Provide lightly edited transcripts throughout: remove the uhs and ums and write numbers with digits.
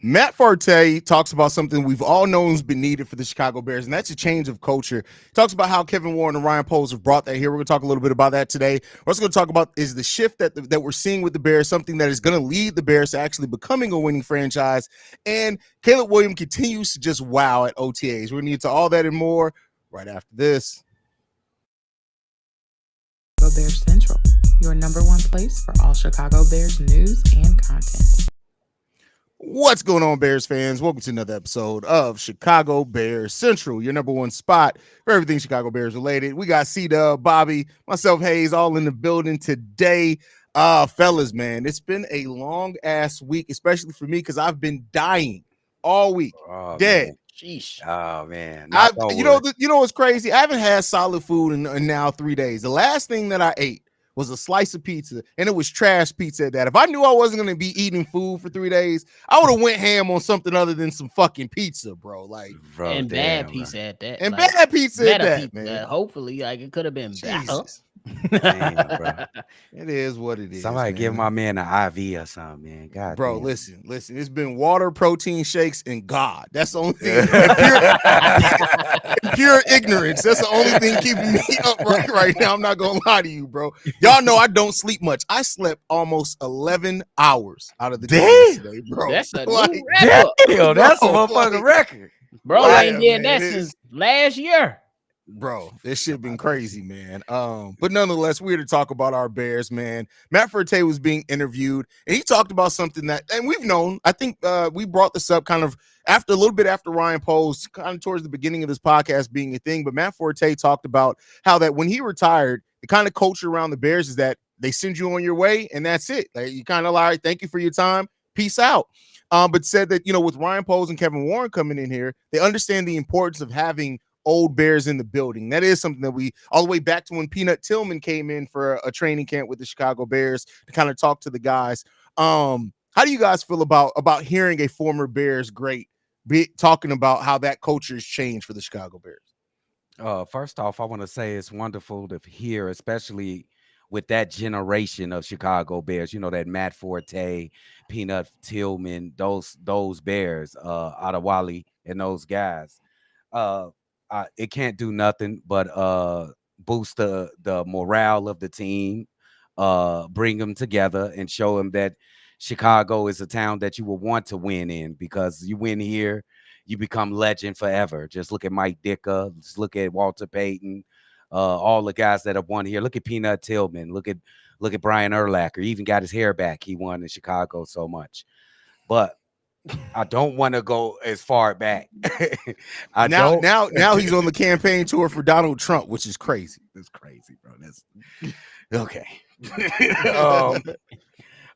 Matt Forte talks about something we've all known has been needed for the Chicago Bears, and that's a change of culture. He talks about how Kevin Warren and Ryan Poles have brought that here. We're going to talk a little bit about that today. We're also going to talk about is the shift that we're seeing with the Bears something that is going to lead the Bears to actually becoming a winning franchise. And Caleb Williams continues to just wow at OTAs. We're going to get to all that and more right after this. Bears Central, your number one place for all Chicago Bears news and content. What's going on, Bears fans? Welcome to another episode of Chicago Bears Central, your number one spot for everything Chicago Bears related. We got C-Dub, Bobby, myself, Haize, all in the building today. Fellas, man, it's been a long-ass week, especially for me because I've been dying all week. Dead. Man. Sheesh. Oh man. You know what's crazy? I haven't had solid food in now 3 days. The last thing that I ate was a slice of pizza, and it was trash pizza at that. If I knew I wasn't going to be eating food for 3 days, I would have went ham on something other than some fucking pizza, bro. Like, bro, and damn, bad pizza at that. And like, bad pizza at that, pizza, man. hopefully, like it could have been better. Damn, bro. It is what it is. Somebody man. give my man an IV or something, man. God, bro. damn. Listen. It's been water, protein shakes, and God. That's the only thing. Pure ignorance. That's the only thing keeping me up right now. I'm not gonna lie to you, bro. Y'all know I don't sleep much. I slept almost 11 hours out of the day today, bro. That's a Like, new record. Damn, that's a motherfucking record. Bro, Like, ain't did man, that since last year. Bro, this shit been crazy, man. But nonetheless, we're here to talk about our Bears, man. Matt Forte was being interviewed, and he talked about something that, and we've known. I think we brought this up kind of a little bit after Ryan Poles, kind of towards the beginning of this podcast being a thing. But Matt Forte talked about how that when he retired, the kind of culture around the Bears is that they send you on your way, and that's it. Like, you kind of like, thank you for your time, peace out. But said that, with Ryan Poles and Kevin Warren coming in here, they understand the importance of having old Bears in the building. That is something that we, all the way back to when Peanut Tillman came in for a training camp with the Chicago Bears to kind of talk to the guys. How do you guys feel about hearing a former Bears great talking about how that culture has changed for the Chicago Bears? First off, I want to say it's wonderful to hear, especially with that generation of Chicago Bears. You know, that Matt Forte, Peanut Tillman, those Bears, Adewale, and those guys. It can't do nothing but boost the morale of the team, bring them together and show them that Chicago is a town that you will want to win in, because you win here, you become legend forever. Just look at Mike Ditka, just look at Walter Payton, all the guys that have won here. Look at Peanut Tillman, look at Brian Urlacher. He even got his hair back. He won in Chicago so much. But I don't want to go as far back. Now he's on the campaign tour for Donald Trump, which is crazy. That's crazy, bro. That's okay.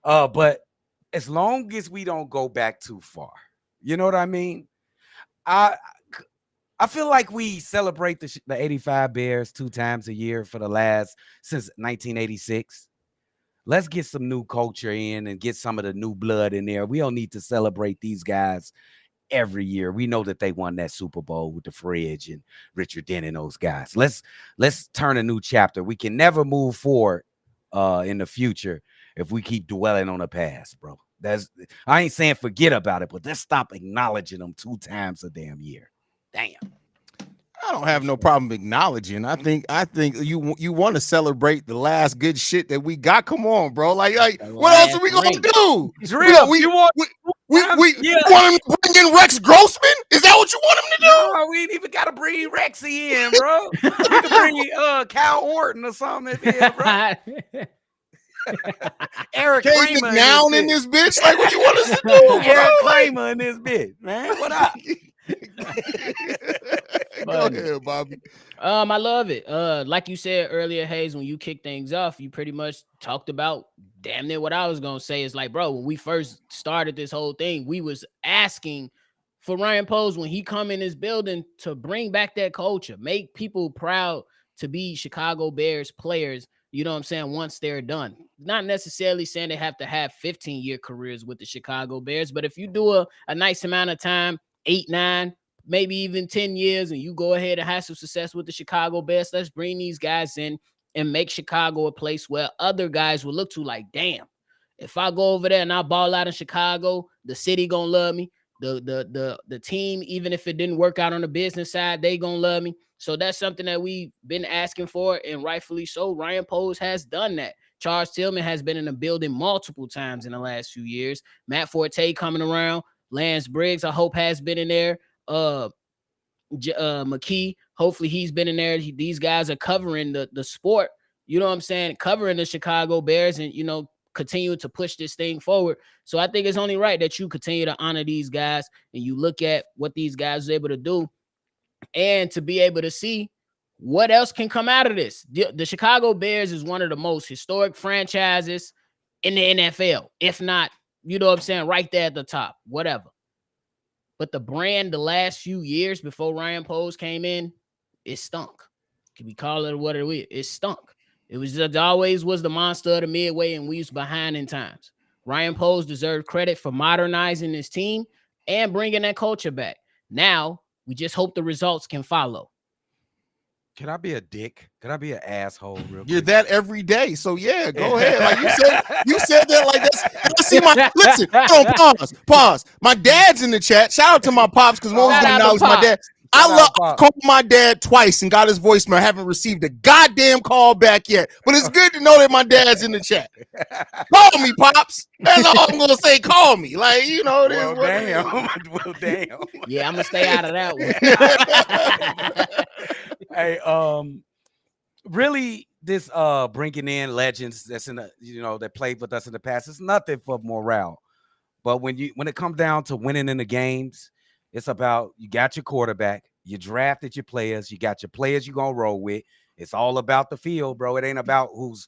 But as long as we don't go back too far, you know what I mean? I feel like we celebrate the 85 Bears 2 times a year since 1986. Let's get some new culture in and get some of the new blood in there. We don't need to celebrate these guys every year. We know that they won that Super Bowl with the Fridge and Richard Dent and those guys. Let's turn a new chapter. We can never move forward in the future if we keep dwelling on the past, bro. I ain't saying forget about it, but let's stop acknowledging them 2 times a damn year. Damn. I don't have no problem acknowledging. I think you want to celebrate the last good shit that we got. Come on, bro. Like what else are we gonna do? It's real. We want him to bring in Rex Grossman? Is that what you want him to do? No, we ain't even gotta bring Rexy in, bro. We can bring Cal Orton or something in, bro. Eric Kramer McNown in this bitch. Like, what you want us to do? Eric Kramer in this bitch, man. What up? Go ahead, Bobby. I love it. Like you said earlier, Haize, when you kicked things off, you pretty much talked about damn near what I was gonna say. Is like, bro, when we first started this whole thing, we was asking for Ryan Poles when he come in this building to bring back that culture, make people proud to be Chicago Bears players. You know what I'm saying? Once they're done, not necessarily saying they have to have 15-year careers with the Chicago Bears, but if you do a nice amount of time, 8, 9, maybe even 10 years, and you go ahead and have some success with the Chicago Bears, let's bring these guys in and make Chicago a place where other guys will look to like, damn, If I go over there and I ball out in Chicago, the city gonna love me. The team, even if it didn't work out on the business side, they gonna love me. So that's something that we've been asking for, and rightfully so. Ryan Poles has done that. Charles Tillman has been in the building multiple times in the last few years. Matt Forte coming around. Lance Briggs, I hope, has been in there. McKee, hopefully he's been in there. These guys are covering the sport. You know what I'm saying? Covering the Chicago Bears, and continue to push this thing forward. So I think it's only right that you continue to honor these guys, and you look at what these guys are able to do, and to be able to see what else can come out of this. The Chicago Bears is one of the most historic franchises in the NFL, if not, you know what I'm saying, right there at the top, whatever. But the brand the last few years before Ryan Poles came in, it stunk. Can we call it what it is? It stunk. It always was the monster of the midway, and we was behind in times. Ryan Poles deserved credit for modernizing his team and bringing that culture back. Now, we just hope the results can follow. Can I be a dick? Can I be an asshole real quick? You're that every day. So yeah, go ahead. Like you said that like this. I see listen, pause. My dad's in the chat. Shout out to my pops, because Mo's gonna acknowledge my dad. I called my dad twice and got his voicemail. I haven't received a goddamn call back yet. But it's good to know that my dad's in the chat. Call me, Pops. That's all I'm gonna say. Call me. Like, it well, is. Damn. Well, damn. Yeah, I'm gonna stay out of that one. Hey, really, this bringing in legends that's in the that played with us in the past, it's nothing for morale. But when it comes down to winning in the games, it's about, you got your quarterback, you drafted your players, you got your players you're gonna roll with. It's all about the field, bro. It ain't about who's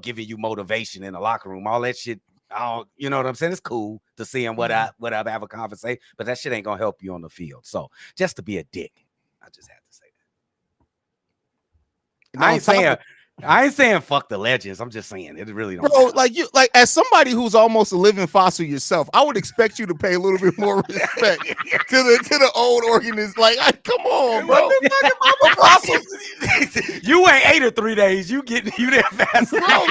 giving you motivation in the locker room. All that shit, you know what I'm saying? It's cool to see him whatever, have a conversation, but that shit ain't gonna help you on the field. So just to be a dick, I just had to say that. I ain't saying fuck the legends. I'm just saying it really don't. Bro, like as somebody who's almost a living fossil yourself, I would expect you to pay a little bit more respect to the old organism. Like, come on, bro. What the fuck am I a fossil? You ain't 8 or 3 days. You there fast. Bro,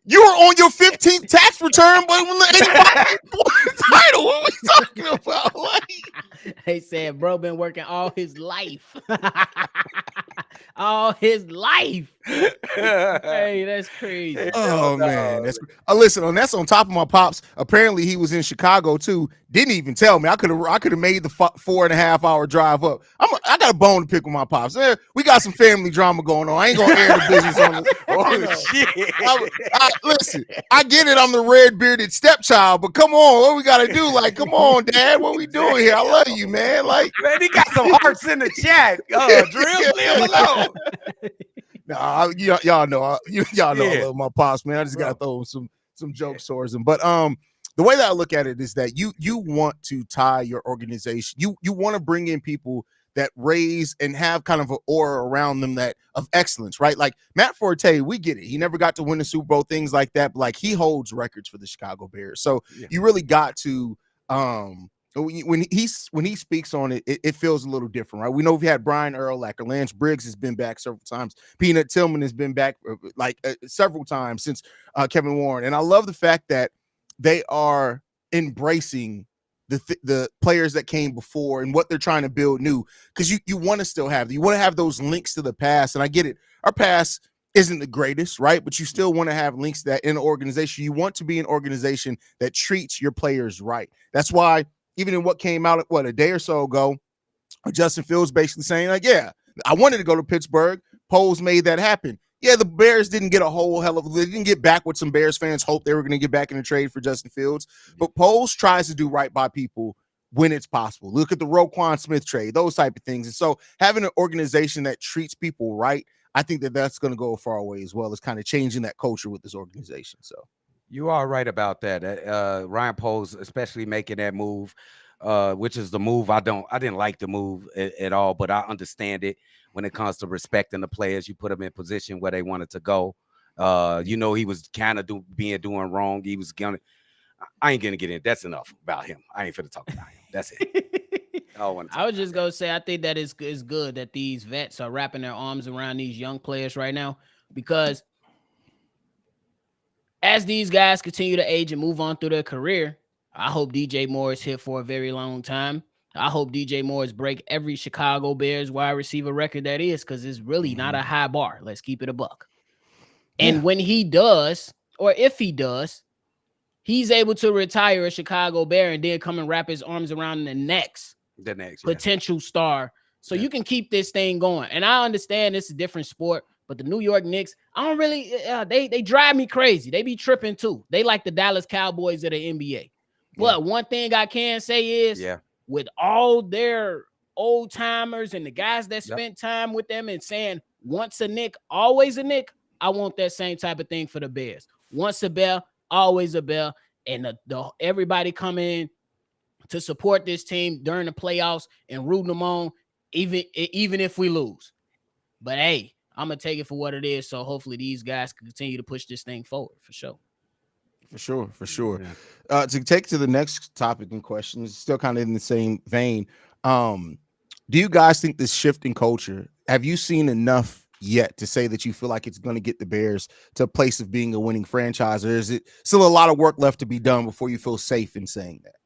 you were on your 15th tax return, but when the 85 title, what are we talking about? Like, they said bro been working all his life. All his life. Hey, that's crazy. Oh man, listen. That's on top of my pops. Apparently, he was in Chicago too. Didn't even tell me. I could have made the 4.5 hour drive up. I got a bone to pick with my pops. We got some family drama going on. I ain't gonna air the business on this. Oh shit! Listen, I get it. I'm the red bearded stepchild, but come on, what we gotta do? Like, come on, Dad, what we doing here? I love you, man. Like, man, he got some hearts in the chat. Drill, leave him alone. Nah, y'all know I love my pops, man. I just gotta throw some jokes towards him. But the way that I look at it is that you want to tie your organization. You want to bring in people that raise and have kind of an aura around them that of excellence, right? Like Matt Forte, we get it. He never got to win the Super Bowl, things like that, but like he holds records for the Chicago Bears. So you really got to when he speaks on it, it feels a little different, right? We know we had Brian Urlacher, Lance Briggs has been back several times. Peanut Tillman has been back several times since Kevin Warren. And I love the fact that they are embracing the players that came before and what they're trying to build new, because you want to still have, you want to have those links to the past. And I get it. Our past isn't the greatest, right? But you still want to have links to that in an organization. You want to be an organization that treats your players right. That's why even in what came out, a day or so ago, Justin Fields basically saying like, yeah, I wanted to go to Pittsburgh. Poles made that happen. Yeah, the Bears didn't get a whole hell of, they didn't get back what some Bears fans hoped they were going to get back in the trade for Justin Fields. But Poles tries to do right by people when it's possible. Look at the Roquan Smith trade, those type of things. And so having an organization that treats people right, I think that's going to go a far way as well as kind of changing that culture with this organization. So you are right about that. Ryan Poles, especially making that move, which is the move I didn't like the move at all, but I understand it when it comes to respecting the players. You put them in position where they wanted to go. He was kind of doing wrong. He was I ain't gonna get in. That's enough about him. I ain't finna talk about him. That's it. I was just gonna say, I think that it's good that these vets are wrapping their arms around these young players right now, because as these guys continue to age and move on through their career, I hope DJ Moore is here for a very long time. I hope DJ Moore's break every Chicago Bears wide receiver record that is, because it's really not a high bar. Let's keep it a buck. And when he does, or if he does, he's able to retire a Chicago Bear and then come and wrap his arms around the next potential star. So you can keep this thing going. And I understand this is a different sport, but the New York Knicks, I don't really, they drive me crazy. They be tripping too. They like the Dallas Cowboys of the NBA. But one thing I can say is, with all their old timers and the guys that spent time with them and saying, once a Knick, always a Knick, I want that same type of thing for the Bears. Once a Bear, always a Bear. And everybody come in to support this team during the playoffs and rooting them on, even if we lose. But hey, I'm gonna take it for what it is. So hopefully these guys can continue to push this thing forward for sure. For sure. To take to the next topic in question, is still kind of in the same vein. Do you guys think this shift in culture, have you seen enough yet to say that you feel like it's going to get the Bears to a place of being a winning franchise, or is it still a lot of work left to be done before you feel safe in saying that?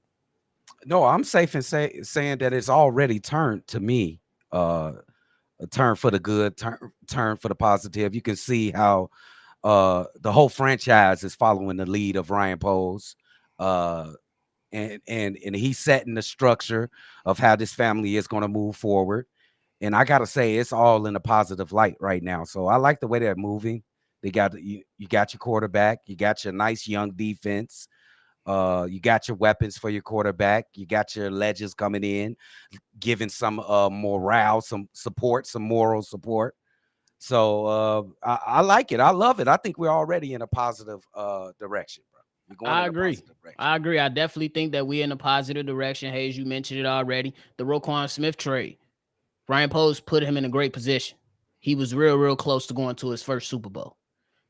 No, I'm safe in saying that it's already turned to me. A turn for the good, turn for the positive. You can see how the whole franchise is following the lead of Ryan Poles, and he's setting the structure of how this family is going to move forward. And I gotta say, it's all in a positive light right now. So I like the way they're moving. They got you got your quarterback, you got your nice young defense, you got your weapons for your quarterback, you got your legends coming in, giving some morale, some support, some moral support. So I like it. I love it. I think we're already in a positive direction, bro. We're going I agree. I agree. I definitely think that we're in a positive direction. Haize, you mentioned it already. The Roquan Smith trade. Ryan Poles put him in a great position. He was real close to going to his first Super Bowl.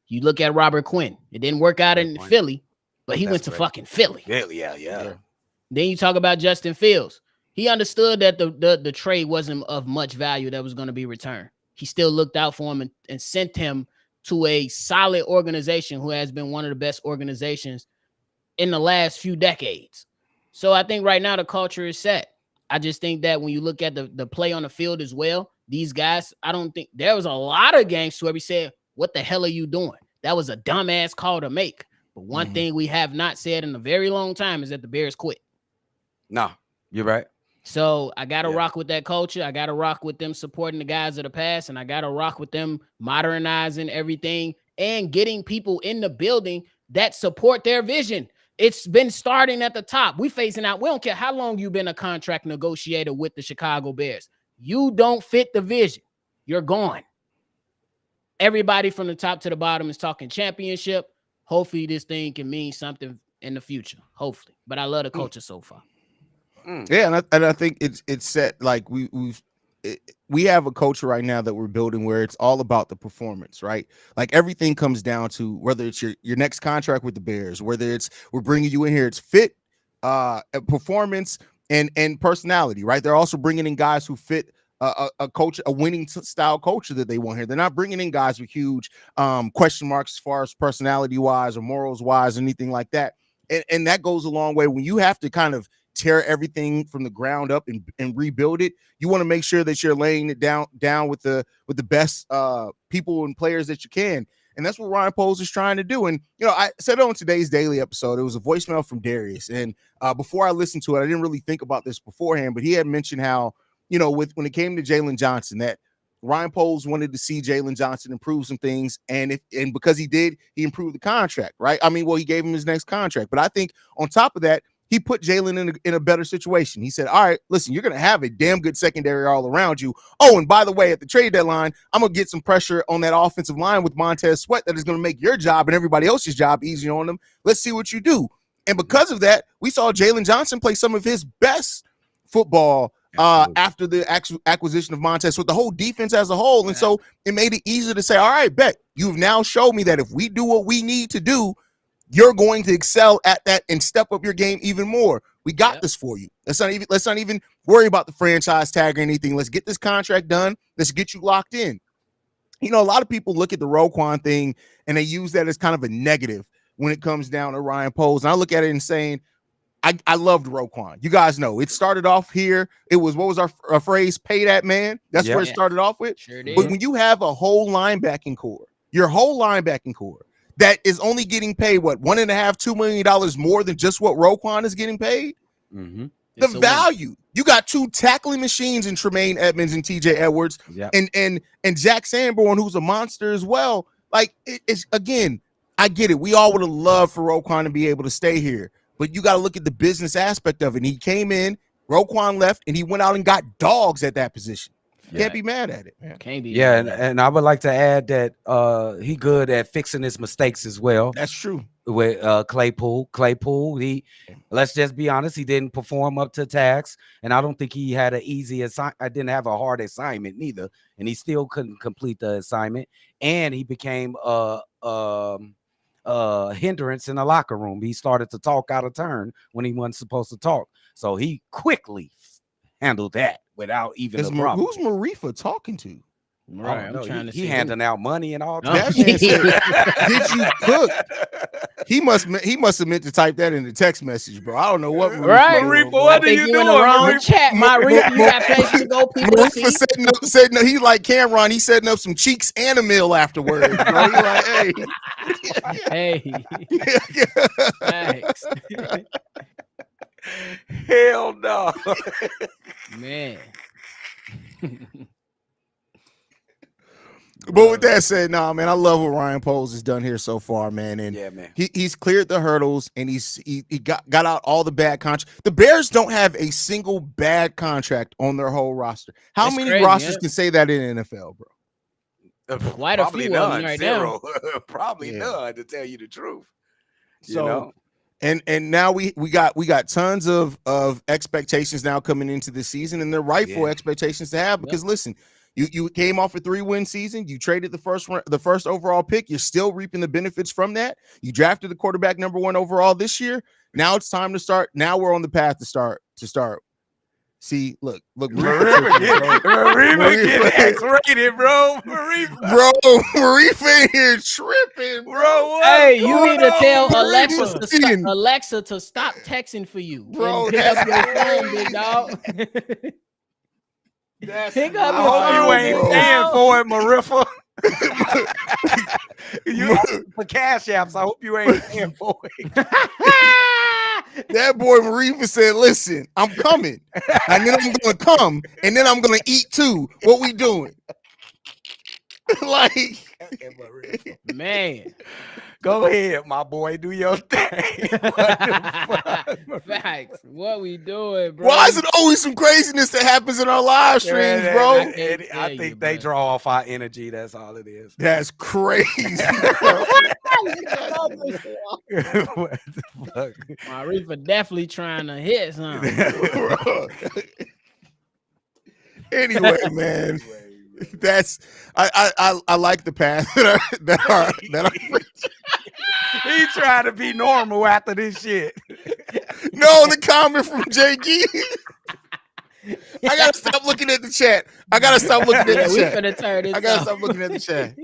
You look at Robert Quinn. It didn't work out in Philly, but he went to fucking Philly. Yeah. Then you talk about Justin Fields. He understood that the trade wasn't of much value that was going to be returned. He still looked out for him and sent him to a solid organization who has been one of the best organizations in the last few decades. So I think right now the culture is set. I just think that when you look at the play on the field as well, these guys, I don't think there was a lot of games where we said, what the hell are you doing? That was a dumbass call to make. But one thing we have not said in a very long time is that the Bears quit. No, you're right. So I got to rock with that culture. I got to rock with them supporting the guys of the past, and I got to rock with them modernizing everything and getting people in the building that support their vision. It's been starting at the top. We phasing out. We don't care how long you've been a contract negotiator with the Chicago Bears. You don't fit the vision. You're gone. Everybody from the top to the bottom is talking championship. Hopefully this thing can mean something in the future. Hopefully. But I love the culture so far. Yeah, and I think it's set. Like we have a culture right now that we're building where it's all about the performance, right? Like everything comes down to whether it's your next contract with the Bears, whether it's we're bringing you in here, it's fit, performance and personality, right? They're also bringing in guys who fit a culture, a winning style culture that they want here. They're not bringing in guys with huge question marks as far as personality wise or morals wise, anything like that. And that goes a long way when you have to kind of tear everything from the ground up and rebuild it. You want to make sure that you're laying it down with the best people and players that you can. And that's what Ryan Poles is trying to do. And, you know, I said it on today's daily episode. It was a voicemail from Darius. And before I listened to it, I didn't really think about this beforehand, but he had mentioned how, you know, when it came to Jalen Johnson, that Ryan Poles wanted to see Jalen Johnson improve some things. And because he did, he improved the contract, right? I mean, well, he gave him his next contract. But I think on top of that, he put Jalen in a better situation. He said, all right, listen, you're going to have a damn good secondary all around you. Oh, and by the way, at the trade deadline, I'm going to get some pressure on that offensive line with Montez Sweat that is going to make your job and everybody else's job easier on them. Let's see what you do. And because of that, we saw Jalen Johnson play some of his best football after the acquisition of Montez with the whole defense as a whole. And so it made it easier to say, all right, bet you've now showed me that if we do what we need to do, you're going to excel at that and step up your game even more. We got this for you. Let's not even worry about the franchise tag or anything. Let's get this contract done. Let's get you locked in. You know, a lot of people look at the Roquan thing and they use that as kind of a negative. when it comes down to Ryan Poles. And I look at it and saying, I loved Roquan. You guys know it started off here. It was, what was our phrase? Pay that man. That's where it started off with. Sure did. But when you have a whole linebacking core, your whole linebacking core that is only getting paid what, $1.5, $2 million more than just what Roquan is getting paid. Mm-hmm. The value. You got two tackling machines in Tremaine Edmonds and TJ Edwards, and Jack Sanborn, who's a monster as well. Like it's again, I get it. We all would have loved for Roquan to be able to stay here. But you got to look at the business aspect of it. And he came in, Roquan left, and he went out and got dogs at that position. Can't be mad at it, man. Can't be. Yeah, and I would like to add that he good at fixing his mistakes as well. That's true. With Claypool, he, let's just be honest, he didn't perform up to task, and I don't think he had an easy assignment. I didn't have a hard assignment neither, and he still couldn't complete the assignment. And he became hindrance in the locker room. He started to talk out of turn when he wasn't supposed to talk. So he quickly handled that without even a problem. Who's Marifa talking to? Right, I'm trying to see. He handing out money and all. That man said, "Did you cook?" He must have meant to type that in the text message, bro. I don't know what. Marifa, what are you doing? In the wrong chat, Marifa. You got places to go. People see. Said no. He's like Cameron. He's setting up some cheeks and a meal afterwards, bro. He's like, hey, thanks. Hell no, man. But with that said, man, I love what Ryan Poles has done here so far, man. And man, he's cleared the hurdles, and he got out all the bad contracts. The Bears don't have a single bad contract on their whole roster. How many rosters can say that in NFL, bro? Quite a few of them right now. Probably none, to tell you the truth. So, you know? And now we got tons of expectations now coming into the season, and they're rightful expectations to have because listen. You came off a 3-win season. You traded the first overall pick. You're still reaping the benefits from that. You drafted the quarterback number 1 overall this year. Now it's time to start. Now we're on the path to start. See, look, Marifa get X-rated, bro. Marifa in here tripping, bro. Hey, you need to tell Alexa to stop texting for you, bro. Pick up your phone, big dog. Pick up your phone, you ain't paying for it, Marifa. You for cash apps. I hope you ain't paying for it. That boy Marifa said, "Listen, I'm coming, and then I'm gonna come, and then I'm gonna eat too. What we doing?" Like, man, go ahead, my boy, do your thing. Facts. What we doing, bro? Why is it always some craziness that happens in our live streams, bro? I think they draw off our energy. That's all it is. That's crazy. What the fuck? Marifa definitely trying to hit something. Anyway, man. That's I like the path that are He trying to be normal after this shit. No, the comment from JG. I gotta stop looking at the chat. I gotta stop looking at the chat. I gotta stop looking at the chat.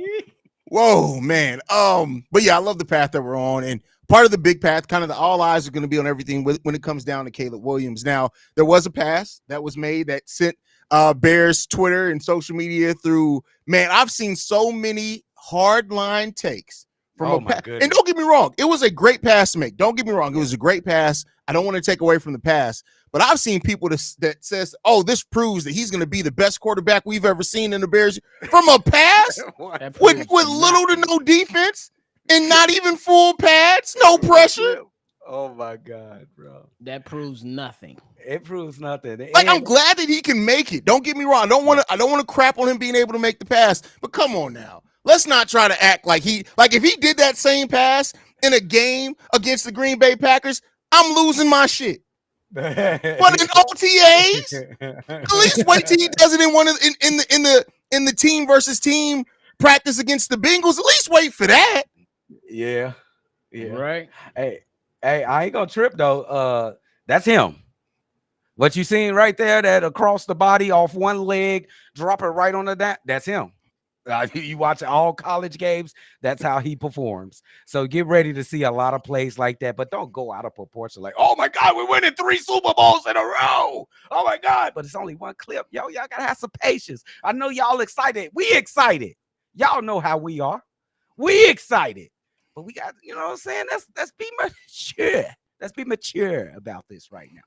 Whoa, man. But yeah, I love the path that we're on, and part of the big path, kind of the all eyes are going to be on everything when it comes down to Caleb Williams. Now, there was a pass that was made that sent Bears Twitter and social media through. Man, I've seen so many hardline takes from a pass. And don't get me wrong, it was a great pass to make. Don't get me wrong, it was a great pass. I don't want to take away from the pass, but I've seen people that says, "Oh, this proves that he's going to be the best quarterback we've ever seen in the Bears," from a pass with little to no defense and not even full pads, no pressure. Oh my God, bro. That proves nothing. It proves nothing. Like, I'm glad that he can make it. Don't get me wrong. I don't want to crap on him being able to make the pass. But come on now. Let's not try to act like if he did that same pass in a game against the Green Bay Packers, I'm losing my shit. But in OTAs, at least wait till he does it in one of in the team versus team practice against the Bengals. At least wait for that. Yeah. Right. Hey, I ain't gonna trip though. That's him. What you seen right there, that across the body off one leg, drop it right on the that's him. You watch all college games, that's how he performs. So get ready to see a lot of plays like that, but don't go out of proportion. Like, oh my God, we're winning 3 Super Bowls in a row. Oh my God, but it's only one clip. Yo, y'all gotta have some patience. I know y'all excited. We excited. Y'all know how we are. We excited. But we got, you know what I'm saying? Let's be mature. Let's be mature about this right now.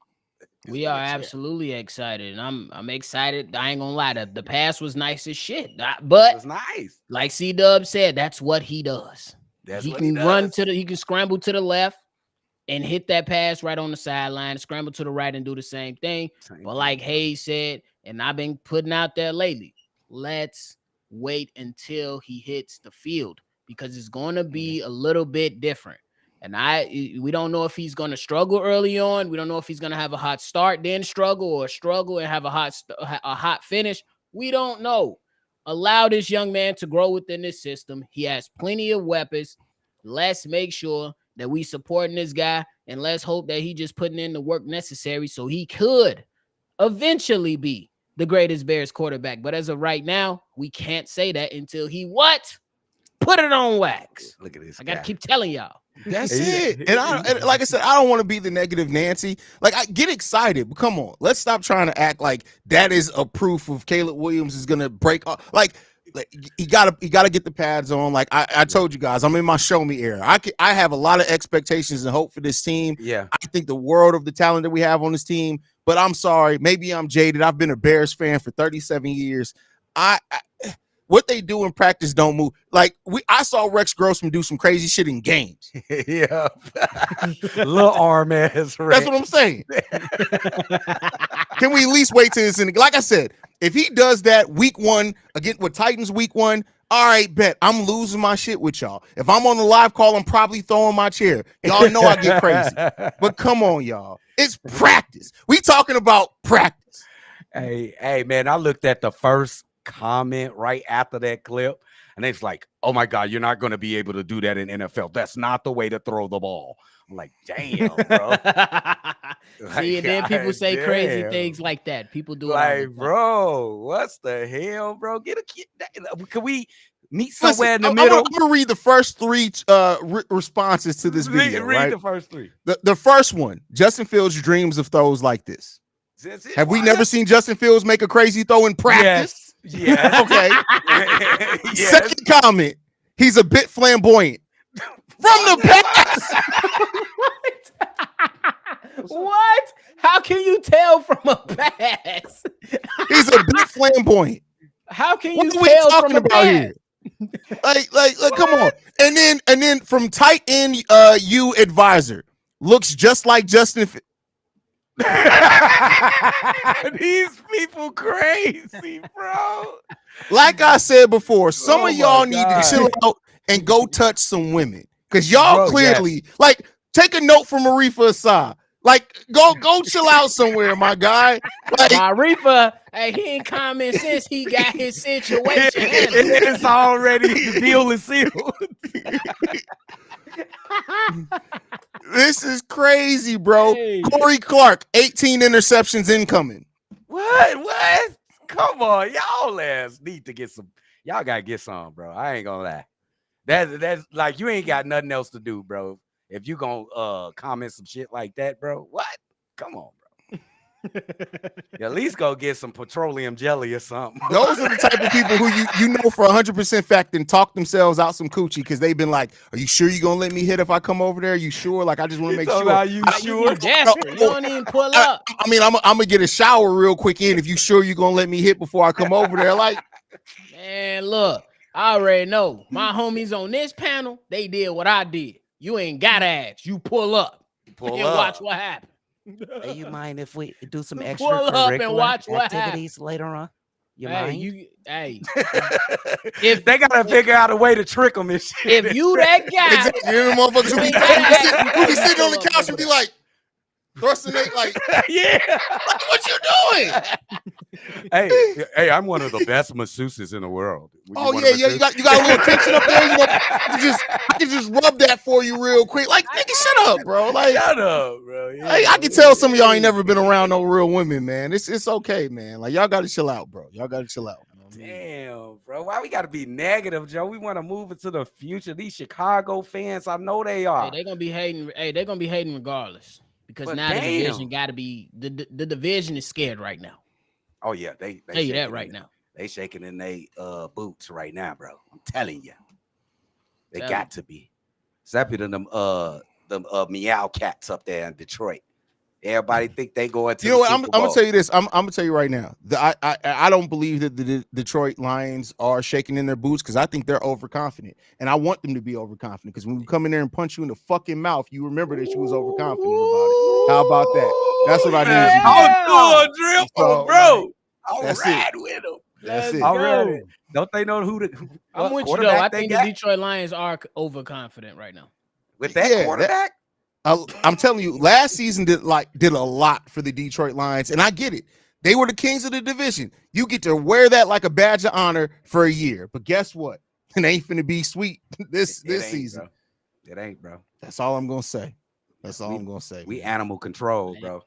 We are absolutely excited, and I'm excited. I ain't gonna lie, the pass was nice as shit. But it was nice. Like C-Dub said, that's what he does. That's he what can he run does. he can scramble to the left and hit that pass right on the sideline, scramble to the right and do the same thing. But like Haize said, and I've been putting out there lately, let's wait until he hits the field because it's going to be a little bit different. And we don't know if he's going to struggle early on. We don't know if he's going to have a hot start, then struggle, or struggle and have a hot finish. We don't know. Allow this young man to grow within this system. He has plenty of weapons. Let's make sure that we supporting this guy, and let's hope that he just putting in the work necessary so he could eventually be the greatest Bears quarterback. But as of right now, we can't say that until he put it on wax. Look at this. I gotta keep telling y'all. That's it. And like I said, I don't want to be the negative Nancy. Like, I get excited, but come on, let's stop trying to act like that is a proof of Caleb Williams is gonna break off. Like you gotta get the pads on. Like I told you guys, I'm in my show me era. I have a lot of expectations and hope for this team. Yeah, I think the world of the talent that we have on this team. But I'm sorry, maybe I'm jaded. I've been a Bears fan for 37 years. What they do in practice don't move. Like I saw Rex Grossman do some crazy shit in games. Yeah, little arm ass. That's what I'm saying. Can we at least wait till it's in? Like I said, if he does that week 1 against with Titans week 1, all right, bet I'm losing my shit with y'all. If I'm on the live call, I'm probably throwing my chair. Y'all know I get crazy. But come on, y'all, it's practice. We talking about practice. Hey, man, I looked at the first comment right after that clip, and it's like, oh my God, you're not going to be able to do that in NFL. That's not the way to throw the ball. I'm like, damn, bro. See, and then people say crazy things like that. People do like, bro, what's the hell, bro? Get a kid. Can we meet somewhere in the middle? I'm gonna read the first 3 responses to this video. Read the first 3. The first one: Justin Fields dreams of throws like this. Have we never seen Justin Fields make a crazy throw in practice? Yes. Okay. Yes. Second comment: he's a bit flamboyant. From the past. What? How can you tell from a pass? He's a bit flamboyant. How can what you are tell we talking from about a here? Like, come on. And then from tight end you advisor looks just like Justin. These people crazy, bro. Like I said before, some of y'all need to chill out and go touch some women. Because y'all clearly, like, take a note from Marifa Assad. Like, go chill out somewhere, my guy. Like, Marifa, hey, he ain't common sense. He got his situation. It's already, the deal is sealed. This is crazy, bro. Hey. Corey Clark, 18 interceptions incoming. What? Come on, y'all need to get some. Y'all gotta get some, bro. I ain't gonna lie. That's like, you ain't got nothing else to do, bro. If you gonna comment some shit like that, bro, what? Come on, bro. At least go get some petroleum jelly or something. Those are the type of people who you know for 100% fact and talk themselves out some coochie because they've been like, "Are you sure you gonna let me hit if I come over there? Are you sure? Like, I just want to make sure." You sure? Desperate. You don't even pull up. I mean, I'm gonna get a shower real quick in. If you sure you gonna let me hit before I come over there, like, man, look, I already know my homies on this panel. They did what I did. You ain't gotta ask. You pull up and watch what happens. Hey, you mind if we do some Pull up and watch what activities later on? You mind? If they gotta figure out a way to trick them and shit. If you that guy, exactly. You know, motherfuckers who be sitting on the couch and be like, thrusting it, like, yeah, like, what you doing? Hey, I'm one of the best masseuses in the world. You got a little tension up there. You know, I can just rub that for you real quick. Like, nigga, shut up, bro. Like, shut up, bro. Yeah, I can tell some of y'all ain't never been around no real women, man. It's okay, man. Like, y'all got to chill out, bro. Y'all got to chill out. Damn, bro. Why we gotta be negative, Joe? We want to move into the future. These Chicago fans, I know they are. Hey, they're gonna be hating. Hey, they're gonna be hating regardless because But now the division damn. got to be the division is scared right now. Oh yeah, they Tell you that shaking right in- now. They shaking in they boots right now, bro. I'm telling you, they Tell got to be. Except than them meow cats up there in Detroit. Everybody think they going to You know the what? I'm Super gonna Bowl. tell you this. I'm gonna tell you right now. I don't believe that the Detroit Lions are shaking in their boots because I think they're overconfident, and I want them to be overconfident because when we come in there and punch you in the fucking mouth, you remember that you was overconfident about it. How about that? That's what I need you to Talk do. to him, Drip, So, bro. I'm that's it. riding with him. That's Let's it. All right. go. Don't they know who I'm what with you though. I quarterback they think the got Detroit Lions are overconfident right now. with that Yeah, quarterback? I'm telling you, last season did a lot for the Detroit Lions, and I get it. They were the kings of the division. You get to wear that like a badge of honor for a year, but guess what? It ain't finna be sweet this It ain't, season. bro. It ain't, bro. That's all I'm gonna say. That's all I'm gonna say. We man. animal control, bro.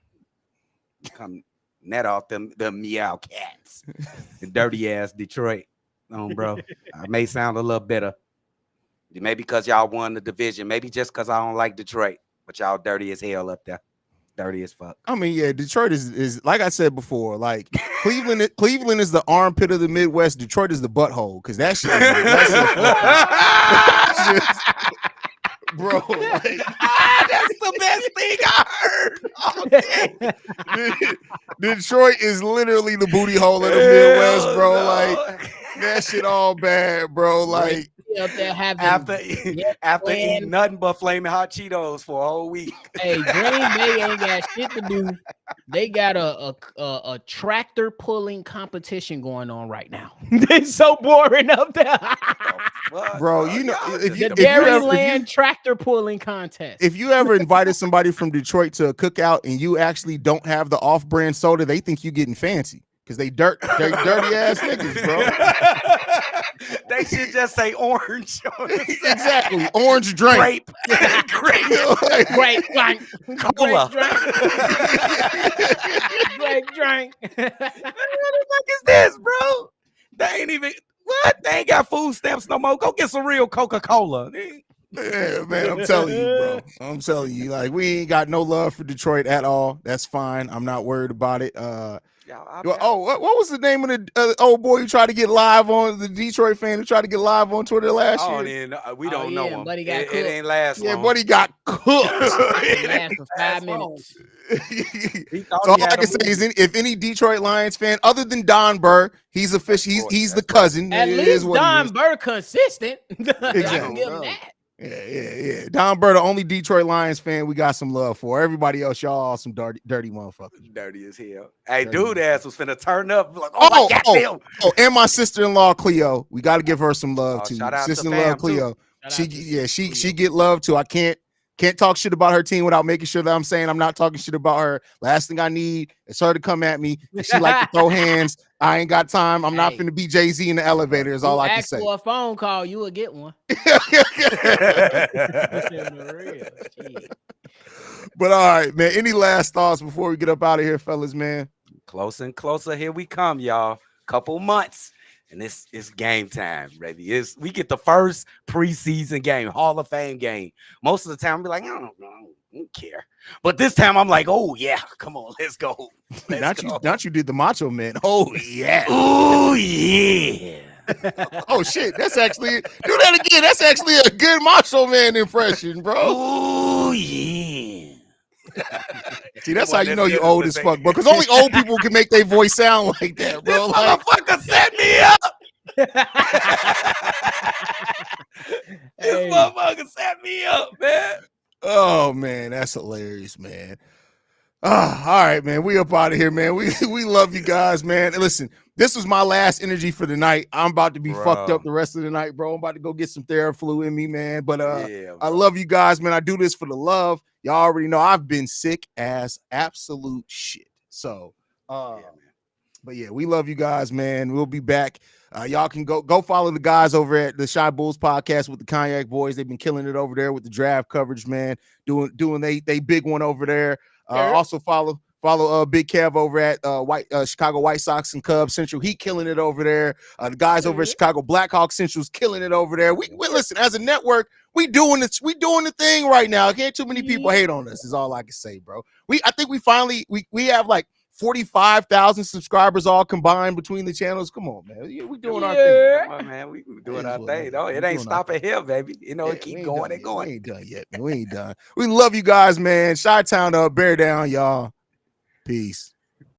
Come net off them meow cats. The dirty ass Detroit. Bro. I may sound a little better. Maybe because y'all won the division. Maybe just because I don't like Detroit. But y'all dirty as hell up there. Dirty as fuck. I mean, yeah, Detroit is like I said before, like Cleveland is the armpit of the Midwest. Detroit is the butthole because that shit is bro. Like, That's the best thing I heard. Okay. Detroit is literally the booty hole of the Midwest, bro. Like that shit all bad, bro. Like Up there having after plan. eating nothing but flaming hot Cheetos for a whole week. Hey, Green Bay ain't got shit to do. They got a tractor pulling competition going on right now. They so boring up there. bro, you know, if you The Dairyland tractor pulling contest. if you ever invited somebody from Detroit to a cookout and you actually don't have the off-brand soda, they think you getting fancy because they dirty ass niggas, bro. They should just say orange. Exactly, orange drink, Grape. Great drink. Cola. Great drink. What the fuck is this, bro? They ain't even what? They ain't got food stamps no more. Go get some real Coca-Cola. Yeah, man, I'm telling you, bro. I'm telling you, like we ain't got no love for Detroit at all. That's fine. I'm not worried about it. What was the name of the old boy who tried to get live on the Detroit fan who tried to get live on Twitter last year? We don't know him. Buddy got It ain't last long. Yeah, buddy got cooked. It lasts for 5 minutes. So all I can say is, if any Detroit Lions fan, other than Don Burr, he's official. He's the cousin. At It is least what it Don is. Burr consistent. I Exactly. can give him that. Yeah. Don Burr, the only Detroit Lions fan we got some love for. Everybody else, y'all some dirty motherfuckers. Dirty as hell. Hey, Dirty dude ass was finna turn up. Like, Oh, I got them. and my sister-in-law Cleo. We got to give her some love too. Shout out to Sister-in-law fam, Cleo. Shout out to She get love too. I can't talk shit about her team without making sure that I'm saying I'm not talking shit about her. Last thing I need is her to come at me. And she like to throw hands. I ain't got time. I'm not finna be Jay-Z in the elevator is all I can say. For a phone call, you will get one. But all right, man. Any last thoughts before we get up out of here, fellas, man? Closer and closer. Here we come, y'all. Couple months. And it's game time, baby. We get the first preseason game, Hall of Fame game. Most of the time, I'll be like, I don't care. But this time, I'm like, oh yeah, come on, let's go. Not you did the Macho Man. Oh yeah. Oh yeah. Oh shit, that's actually do that again. That's actually a good Macho Man impression, bro. Oh yeah. See, that's how you know you're old as fuck, bro. Because only old people can make their voice sound like that, bro. This motherfucker set me up. This motherfucker set me up, man. Oh man, that's hilarious, man. All right, man. We up out of here, man. We love you guys, man. And listen, this was my last energy for the night. I'm about to be fucked up the rest of the night, bro. I'm about to go get some Theraflu in me, man. But I love you guys, man. I do this for the love. Y'all already know I've been sick as absolute shit. So, but yeah, we love you guys, man. We'll be back. Y'all can go follow the guys over at the Shy Bulls podcast with the Cognac Boys. They've been killing it over there with the draft coverage, man. Doing they big one over there. Also follow Follow Big Kev over at Chicago White Sox and Cubs Central. He killing it over there. The guys over at Chicago Blackhawks Central's killing it over there. We listen, as a network, we doing this. We doing the thing right now. Can't too many people hate on us. Is all I can say, bro. I think we finally we have like 45,000 subscribers all combined between the channels. Come on, man. We doing our thing. Come on, man. We doing our thing. No, it ain't stopping here, baby. You know, it keep going and going. We ain't done yet, man. We ain't done. We love you guys, man. Chi-Town up, bear down, y'all. Peace.